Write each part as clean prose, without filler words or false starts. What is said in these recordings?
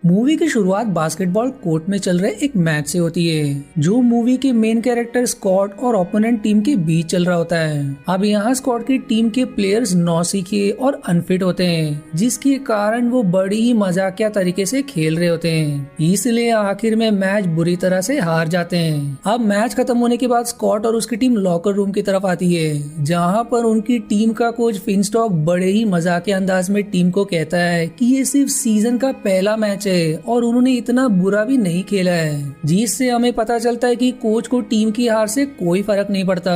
Movie की शुरुआत basketball court में चल रहे एक मैच से होती है, जो मूवी के मेन कैरेक्टर स्कॉट और ओपोनेंट टीम के बीच चल रहा होता है। अब यहाँ स्कॉट की टीम के प्लेयर्स नौसिखिए और अनफिट होते हैं, जिसके कारण वो बड़ी ही मजाकिया तरीके से खेल रहे होते हैं। इसलिए आखिर में मैच बुरी तरह से हार जाते हैं। अब मैच खत्म होने के बाद स्कॉट और उसकी टीम लॉकर रूम की तरफ आती है, जहाँ पर उनकी टीम का कोच फिनस्टॉक बड़े ही मजाकिया अंदाज में टीम को कहता है कि ये सिर्फ सीजन का पहला मैच है और उन्होंने इतना बुरा भी नहीं खेला है, जिससे हमें पता चलता है कि कोच को टीम की हार से कोई फर्क नहीं पड़ता,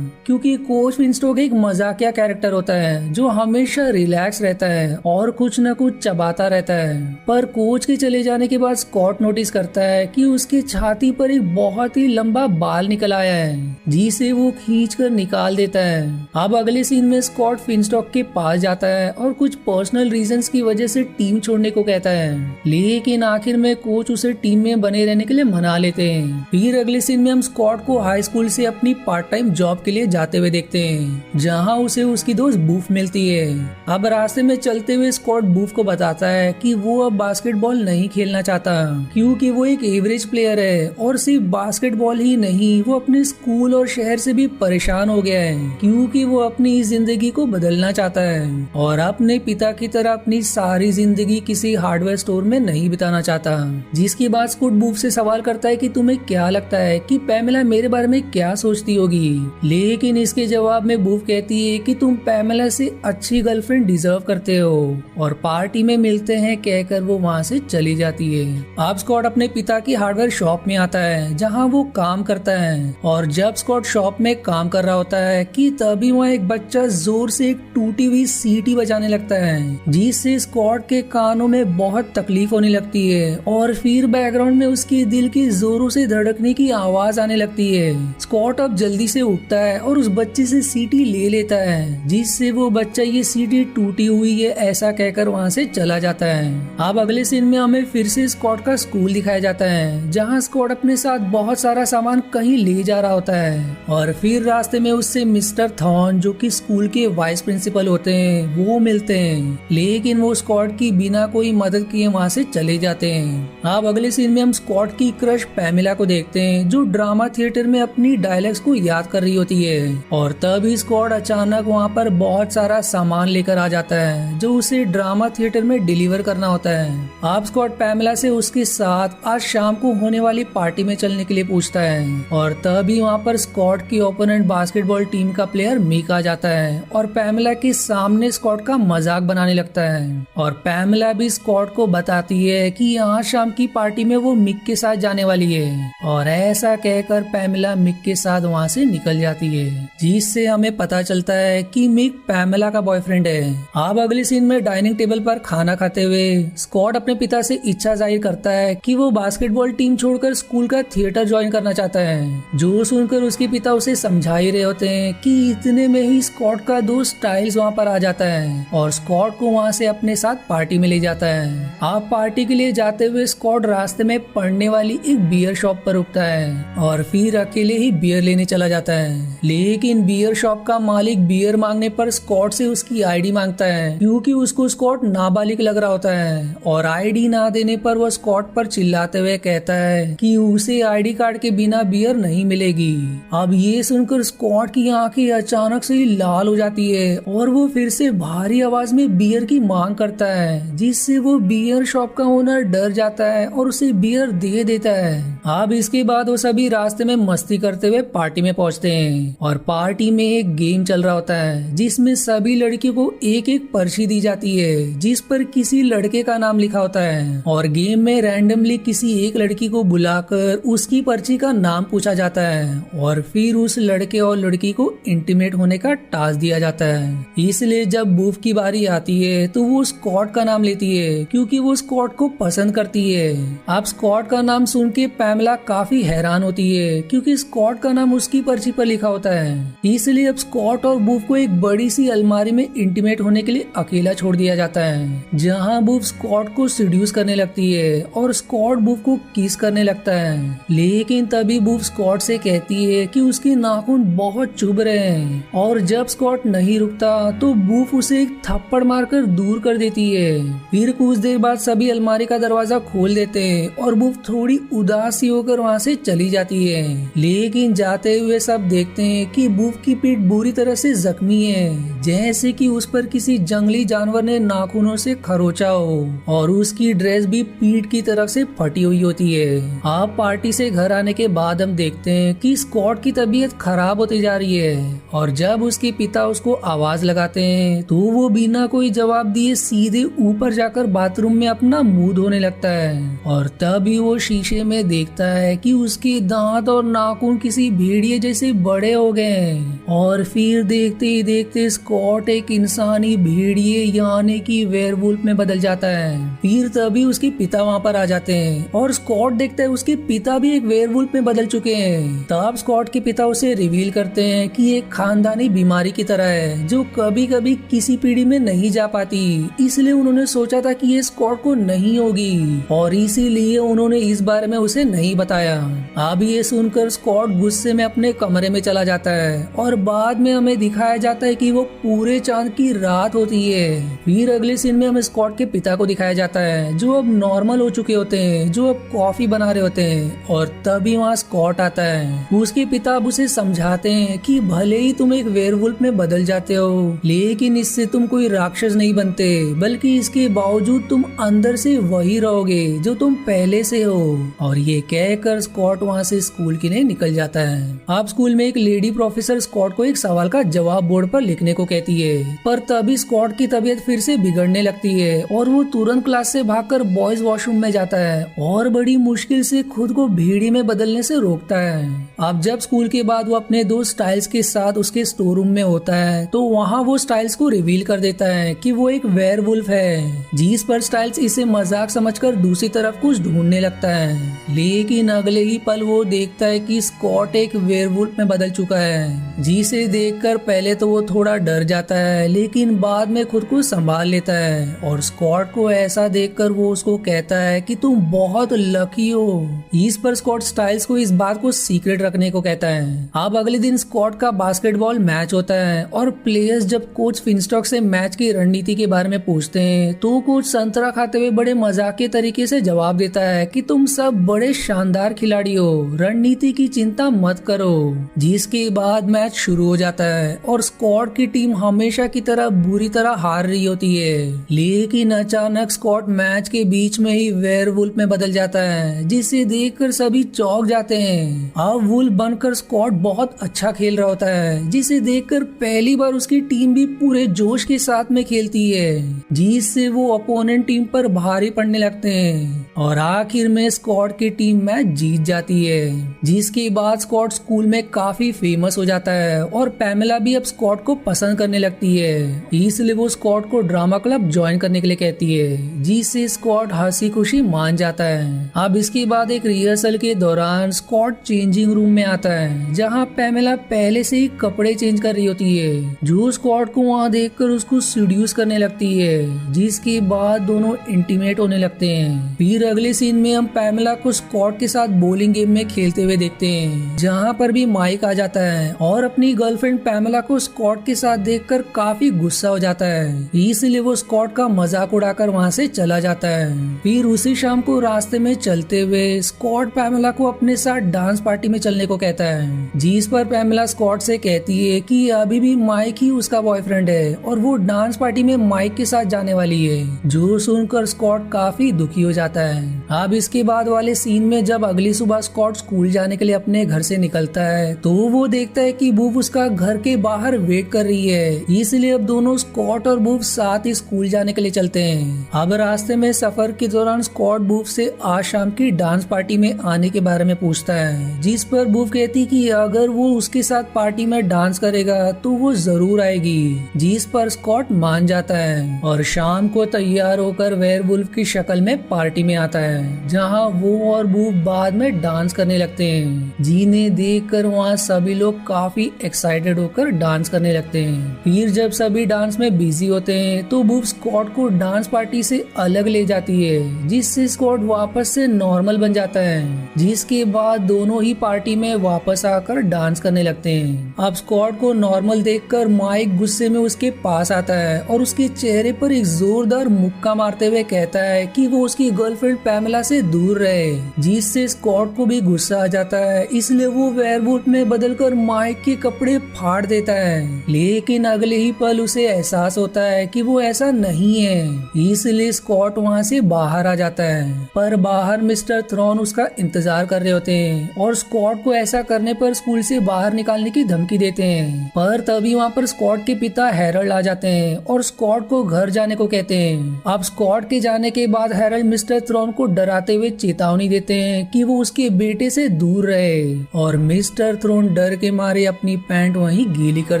क्योंकि कोच फिनस्टॉक एक मजाकिया कैरेक्टर होता है जो हमेशा रिलैक्स रहता है और कुछ न कुछ चबाता रहता है। पर कोच के चले जाने के बाद स्कॉट नोटिस करता है कि उसकी छाती पर एक बहुत ही लंबा बाल निकल आया है, जिसे वो खींचकर निकाल देता है। अब अगले सीन में स्कॉट फिनस्टॉक के पास जाता है और कुछ पर्सनल रीजंस की वजह से टीम छोड़ने को कहता है, लेकिन आखिर में कोच उसे टीम में बने रहने के लिए मना लेते हैं। फिर अगले सीन में हम स्कॉट को हाई स्कूल से अपनी पार्ट टाइम जॉब के लिए जाते हुए देखते हैं, जहां उसे उसकी दोस्त बूफ मिलती है। अब रास्ते में चलते हुए स्कॉट बूफ को बताता है कि वो अब बास्केटबॉल नहीं खेलना चाहता, क्योंकि वो एक एवरेज प्लेयर है और सिर्फ बास्केटबॉल ही नहीं, वो अपने स्कूल और शहर से भी परेशान हो गया है, क्योंकि वो अपनी जिंदगी को बदलना चाहता है और अपने पिता की तरह अपनी सारी जिंदगी किसी हार्डवेयर स्टोर में नहीं बिताना चाहता। जिसके बाद स्कॉट बूफ से सवाल करता है कि तुम्हें क्या लगता है कि पैमेला मेरे बारे में क्या सोचती होगी, लेकिन इसके जवाब में बूफ कहती है कि तुम पैमेला से अच्छी गर्लफ्रेंड डिजर्व करते हो और पार्टी में मिलते हैं कहकर वो वहाँ से चली जाती है। अब स्कॉट अपने पिता की हार्डवेयर शॉप में आता है, जहाँ वो काम करता है, और जब स्कॉट शॉप में काम कर रहा होता है कि तभी वहाँ एक बच्चा जोर से एक टूटी हुई सीटी बजाने लगता है, जिससे स्कॉट के कानों में बहुत तकलीफ होने लगती है और फिर बैकग्राउंड में उसके दिल की जोरों से धड़कने की आवाज आने लगती है। स्कॉट अब जल्दी से उठता है और उस बच्चे से सीटी ले लेता है, जिससे वो बच्चा ये सीटी टूटी हुई है ऐसा कहकर वहाँ से चला जाता है। अब अगले सीन में हमें फिर से स्कॉट का स्कूल दिखाया जाता है, जहाँ स्कॉट अपने साथ बहुत सारा सामान कहीं ले जा रहा होता है और फिर रास्ते में उससे मिस्टर थॉर्न, जो कि स्कूल के वाइस प्रिंसिपल होते हैं, वो मिलते हैं, लेकिन वो स्कॉट की बिना कोई मदद किए वहाँ से चले जाते हैं। अब अगले सीन में हम स्कॉट की क्रश पैमेला को देखते हैं, जो ड्रामा थिएटर में अपनी डायलॉग्स को याद कर रही होती है, और तभी स्कॉट अचानक वहाँ पर बहुत सारा सामान लेकर आ जाता है जो उसे ड्रामा थिएटर में डिलीवर करना होता है। अब स्कॉट पैमेला से उसके साथ आज शाम को होने वाली पार्टी में चलने के लिए पूछता है, और तभी वहाँ पर स्कॉट की ओपोनेंट बास्केटबॉल टीम का प्लेयर मिक आ जाता है और पैमेला के सामने स्कॉट का मजाक बनाने लगता है, और पैमेला भी स्कॉट को बताती है कि आज शाम की पार्टी में वो मिक के साथ जाने वाली है, और ऐसा कहकर पैमेला मिक के साथ वहाँ से निकल जाती है, जिससे हमें पता चलता है कि मिक पैमेला का बॉयफ्रेंड है। अब अगले सीन में डाइनिंग टेबल पर खाना खाते हुए स्कॉट अपने पिता से इच्छा जाहिर करता है कि वो बास्केटबॉल टीम छोड़कर स्कूल का थिएटर ज्वाइन करना चाहता है, जो सुनकर उसके पिता उसे समझा ही रहे होते हैं कि इतने में ही स्कॉट का दोस्त स्टाइल्स वहाँ पर आ जाता है और स्कॉट को वहाँ से अपने साथ पार्टी में ले जाता है। आप पार्टी के लिए जाते हुए स्कॉट रास्ते में पड़ने वाली एक बियर शॉप पर रुकता है और फिर अकेले ही बियर लेने चला जाता है, लेकिन बियर शॉप का मालिक बियर मांगने पर स्कॉट से उसकी आईडी मांगता है, क्योंकि उसको स्कॉट नाबालिग लग रहा होता है, और आईडी ना देने पर वह स्कॉट पर चिल्लाते हुए कहता है कि उसे आईडी कार्ड के बिना बियर नहीं मिलेगी। अब ये सुनकर स्कॉट की आंखें अचानक से लाल हो जाती है और वो फिर से भारी आवाज में बियर की मांग करता है, जिससे वो बियर शॉप का ओनर डर जाता है और उसे बियर दे देता है। अब इसके बाद वो सभी रास्ते में मस्ती करते हुए पार्टी में पहुंचते हैं, और पार्टी में एक गेम चल रहा होता है जिसमें सभी लड़कियों को एक एक पर्ची दी जाती है, जिस पर किसी लड़के का नाम लिखा होता है, और गेम में रैंडमली किसी एक लड़की को बुलाकर उसकी पर्ची का नाम पूछा जाता है और फिर उस लड़के और लड़की को इंटीमेट होने का टास्क दिया जाता है। इसलिए जब बूफ की बारी आती है तो वो स्कॉट का नाम लेती है, क्योंकि वो स्कॉट को पसंद करती है। अब स्कॉट का नाम सुन के पैमेला काफी हैरान होती है, क्योंकि स्कॉट का नाम उसकी पर्ची पर लिखा होता है। इसलिए अब स्कॉट और बूफ को एक बड़ी सी अलमारी में इंटीमेट होने के लिए अकेला छोड़ दिया जाता है, जहां बूफ स्कॉट को सीड्यूस करने लगती है और स्कॉट बूफ को किस करने लगता है, लेकिन तभी बूफ स्कॉट से कहती है कि उसके नाखून बहुत चुभ रहे हैं, और जब स्कॉट नहीं रुकता तो बूफ उसे एक थप्पड़ मारकर दूर कर देती है। फिर कुछ देर बाद सभी अलमारी अलमारी का दरवाजा खोल देते हैं और वुल्फ थोड़ी उदासी होकर वहाँ से चली जाती है। लेकिन जाते हुए सब देखते हैं कि वुल्फ की पीठ बुरी तरह से जख्मी है, जैसे कि उस पर किसी जंगली जानवर ने नाखूनों से खरोचा हो, और उसकी ड्रेस भी पीठ की तरफ से फटी हुई होती है। आप पार्टी से घर आने के बाद हम देखते हैं कि स्कॉट की तबीयत खराब होती जा रही है, और जब उसके पिता उसको आवाज लगाते हैं तो वो बिना कोई जवाब दिए सीधे ऊपर जाकर बाथरूम में अपना मुंह धोने लगता है। और तभी वो शीशे में देखता है कि उसके दांत और नाखून किसी भेड़िए जैसे बड़े हो गए हैं। और फिर देखते ही देखते स्कॉट एक इंसानी भेड़िए यानी कि वेयरवुल्फ में बदल जाता है। फिर तभी उसके पिता वहाँ पर आ जाते हैं और स्कॉट देखता है उसके पिता भी एक वेयरवुल्फ में बदल चुके हैं। तब स्कॉट के पिता उसे रिवील करते हैं कि एक खानदानी बीमारी की तरह है जो कभी कभी किसी पीढ़ी में नहीं जा पाती, इसलिए उन्होंने सोचा था कि ये स्कॉट को नहीं होगी और इसीलिए उन्होंने इस बारे में उसे नहीं बताया। अब ये सुनकर स्कॉट गुस्से में अपने कमरे में चला जाता है और बाद में हमें दिखाया जाता है कि वो पूरे चांद की रात होती है। फिर अगले सीन में हमें स्कॉट के पिता को दिखाया जाता है जो अब नॉर्मल हो चुके होते हैं, जो अब कॉफी बना रहे होते हैं। और तभी वहाँ स्कॉट आता है। उसके पिता अब उसे समझाते हैं कि भले ही तुम एक वेयरवुल्फ में बदल जाते हो, लेकिन इससे तुम कोई राक्षस नहीं बनते, बल्कि इसके बावजूद तुम अंदर से वही रहोगे जो तुम पहले से हो। और ये कहकर स्कॉट वहाँ से स्कूल के लिए निकल जाता है। अब स्कूल में एक लेडी प्रोफेसर स्कॉट को एक सवाल का जवाब बोर्ड पर लिखने को कहती है, पर तभी स्कॉट की तबीयत फिर से बिगड़ने लगती है और वो तुरंत क्लास से भागकर बॉयज वॉशरूम में जाता है और बड़ी मुश्किल से खुद को भेड़ी में बदलने से रोकता है। अब जब स्कूल के बाद वो अपने दोस्त स्टाइल्स के साथ उसके स्टोर रूम में होता है तो वहाँ वो स्टाइल्स को रिवील कर देता है कि वो एक वेयरवुल्फ है, जिस पर स्टाइल्स इसे मजाक समझकर दूसरी तरफ कुछ ढूंढने लगता है। लेकिन अगले ही पल वो देखता है कि स्कॉट एक वेयरवुल्फ में बदल चुका है, जिसे देखकर पहले तो वो थोड़ा डर जाता है, लेकिन बाद में खुद को संभाल लेता है। और स्कॉट को ऐसा देखकर वो उसको कहता है कि तुम बहुत लकी हो। इस पर स्कॉट स्टाइल्स को इस बात को सीक्रेट रखने को कहता है। अब अगले दिन स्कॉट का बास्केटबॉल मैच होता है और प्लेयर्स जब कोच फिनस्टॉक से मैच की रणनीति के बारे में पूछते हैं तो कोच संतरा खाते हुए बड़े मजाक के तरीके से जवाब देता है कि तुम सब बड़े शानदार खिलाड़ी हो, रणनीति की चिंता मत करो। जिसके बाद मैच शुरू हो जाता है और स्कॉट की टीम हमेशा की तरह बुरी तरह हार रही होती है। लेकिन अचानक स्कॉट मैच के बीच में ही वेयरवुल्फ में बदल जाता है, जिसे देखकर सभी चौंक जाते हैं। अब वुल्फ बनकर स्कॉट बहुत अच्छा खेल रहा होता है, जिसे देखकर पहली बार उसकी टीम भी पूरे जोश के साथ में खेलती है, जिससे वो अपोनेंट टीम पर भारी पड़ने लगते हैं। और आखिर में स्कॉट की टीम मैच जीत जाती है। जिसके बाद स्कॉट स्कूल में काफी फेमस हो जाता है और पैमेला भी अब स्कॉट को पसंद करने लगती है, इसलिए वो स्कॉट को ड्रामा क्लब ज्वाइन करने के लिए कहती है, जिससे स्कॉट हंसी खुशी मान जाता है। अब इसके बाद एक रिहर्सल के दौरान स्कॉट चेंजिंग रूम में आता है, जहाँ पैमेला पहले से ही कपड़े चेंज कर रही होती है, जो स्कॉट को वहाँ देखकर उसको सीड्यूस करने लगती है, जिसके बाद दोनों इंटीमेट होने लगते हैं। फिर अगले सीन में हम पैमेला को स्कॉट के साथ बॉलिंग गेम में खेलते हुए देखते हैं, जहाँ पर भी माइक आ जाता है और अपनी गर्लफ्रेंड पैमेला को स्कॉट के साथ देखकर काफी गुस्सा हो जाता है, इसलिए वो स्कॉट का मजाक उड़ाकर वहाँ से चला जाता है। फिर उसी शाम को रास्ते में चलते हुए स्कॉट पैमेला को अपने साथ डांस पार्टी में चलने को कहता है, जिस पर पैमेला स्कॉट से कहती है कि अभी भी माइक ही उसका बॉयफ्रेंड है और वो डांस पार्टी में माइक के साथ जाने वाली है, जो सुनकर स्कॉट काफी दुखी हो जाता है। अब इसके बाद वाले सीन में जब अगली सुबह स्कॉट स्कूल जाने के लिए अपने घर से निकलता है तो वो देखता है कि बूफ उसका घर के बाहर वेट कर रही है, इसलिए अब दोनों स्कॉट और बूफ साथ ही स्कूल जाने के लिए चलते हैं। अब रास्ते में सफर के दौरान स्कॉट बूफ से आज शाम की डांस पार्टी में आने के बारे में पूछता है, जिस पर बूफ कहती कि अगर वो उसके साथ पार्टी में डांस करेगा तो वो जरूर आएगी, जिस पर स्कॉट मान जाता है और शाम को तैयार होकर वेयरवुल्फ की शक्ल में पार्टी में आता है, जहाँ वो और बूफ बाद में डांस करने लगते हैं, जिन्हें देखकर वहाँ सभी लोग काफी एक्साइटेड होकर डांस करने लगते हैं। फिर जब सभी डांस में बिजी होते हैं तो बूफ स्कॉट को डांस पार्टी से अलग ले जाती है, जिससे स्कॉट वापस से नॉर्मल बन जाता है, जिसके बाद दोनों ही पार्टी में वापस आकर डांस करने लगते हैं। अब स्कॉट को नॉर्मल देखकर माइक गुस्से में उसके पास आता है और उसके चेहरे पर एक जोरदार मुक्का मारते हुए कहता कहता है कि वो उसकी गर्लफ्रेंड पैमेला से दूर रहे, जिससे स्कॉट को भी गुस्सा आ जाता है। इसलिए वो वेयरवुल्फ में बदलकर माइक के कपड़े फाड़ देता है, लेकिन अगले ही पल उसे एहसास होता है कि वो ऐसा नहीं है। इसलिए स्कॉट वहाँ से बाहर आ जाता है, पर बाहर मिस्टर थ्रॉन उसका इंतजार कर रहे होते हैं और स्कॉट को ऐसा करने पर स्कूल से बाहर निकालने की धमकी देते हैं। पर तभी वहाँ पर स्कॉट के पिता हैरल्ड आ जाते हैं और स्कॉट को घर जाने को कहते हैं। अब स्कॉट के जाने के बाद हैरल्ड मिस्टर थ्रॉन को डराते हुए चेतावनी देते हैं कि वो उसके बेटे से दूर रहे, और मिस्टर थ्रॉन डर के मारे अपनी पैंट वहीं गीली कर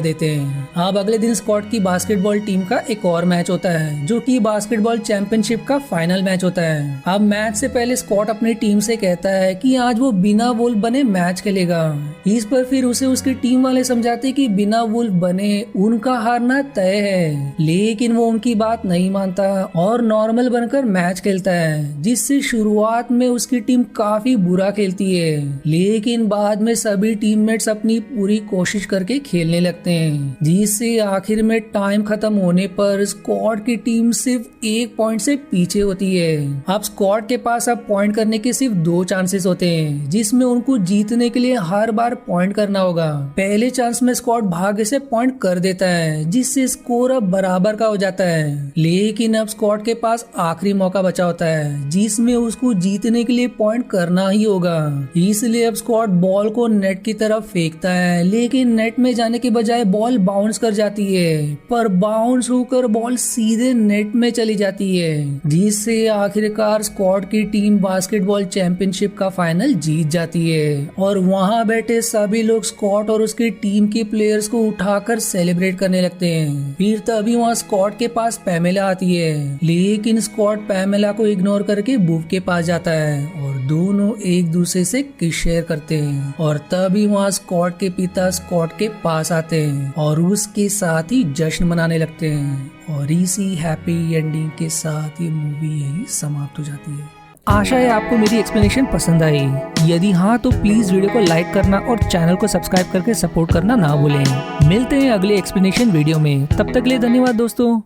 देते हैं। अब अगले दिन स्कॉट की बास्केटबॉल टीम का एक और मैच होता है, जो कि बास्केटबॉल चैंपियनशिप का फाइनल मैच होता है। अब मैच से पहले स्कॉट अपनी टीम से कहता है कि आज वो बिना वुल्फ बने मैच खेलेगा। इस पर फिर उसे उसकी टीम वाले समझाते कि बिना वुल्फ बने उनका हारना तय है, लेकिन वो उनकी बात नहीं मानता और नॉर्मल बनकर मैच खेलता है, जिससे शुरुआत में उसकी टीम काफी बुरा खेलती है, लेकिन बाद में सभी टीममेट्स अपनी पूरी कोशिश करके खेलने लगते हैं, जिससे आखिर में टाइम खत्म होने पर स्कॉट की टीम सिर्फ 1 पॉइंट से पीछे होती है। अब स्कॉट के पास अब पॉइंट करने के सिर्फ 2 चांसेस होते हैं, जिसमें उनको जीतने के लिए हर बार पॉइंट करना होगा। पहले चांस में स्कॉट भाग्य से पॉइंट कर देता है, जिससे स्कोर अब बराबर का हो जाता है, लेकिन अब स्कॉट के पास आखिरी मौका बचा होता है, जिसमें उसको जीतने के लिए पॉइंट करना ही होगा। इसलिए अब स्कॉट बॉल को नेट की तरफ फेंकता है, लेकिन नेट में जाने के बजाय बॉल बाउंस कर जाती है, पर बाउंस होकर बॉल सीधे नेट में चली जाती है, जिससे आखिरकार स्कॉट की टीम बास्केटबॉल चैंपियनशिप का फाइनल जीत जाती है। और वहां बैठे सभी लोग स्कॉट और उसकी टीम के प्लेयर्स को उठाकर सेलिब्रेट करने लगते हैं। फिर तभी वहाँ स्कॉट के पास पैमेला आती है, लेकिन स्कॉट पैमेला को इग्नोर करके बुव के पास जाता है और दोनों एक दूसरे से किस शेयर करते हैं। और तभी वहाँ स्कॉट के पिता स्कॉट के पास आते हैं और उसके साथ ही जश्न मनाने लगते हैं, और इसी हैप्पी एंडिंग के साथ ये मूवी यही समाप्त हो जाती है। आशा है आपको मेरी एक्सप्लेनेशन पसंद आई। यदि हाँ तो प्लीज वीडियो को लाइक करना और चैनल को सब्सक्राइब करके सपोर्ट करना ना भूलें। मिलते हैं अगले एक्सप्लेनेशन वीडियो में, तब तक के लिए धन्यवाद दोस्तों।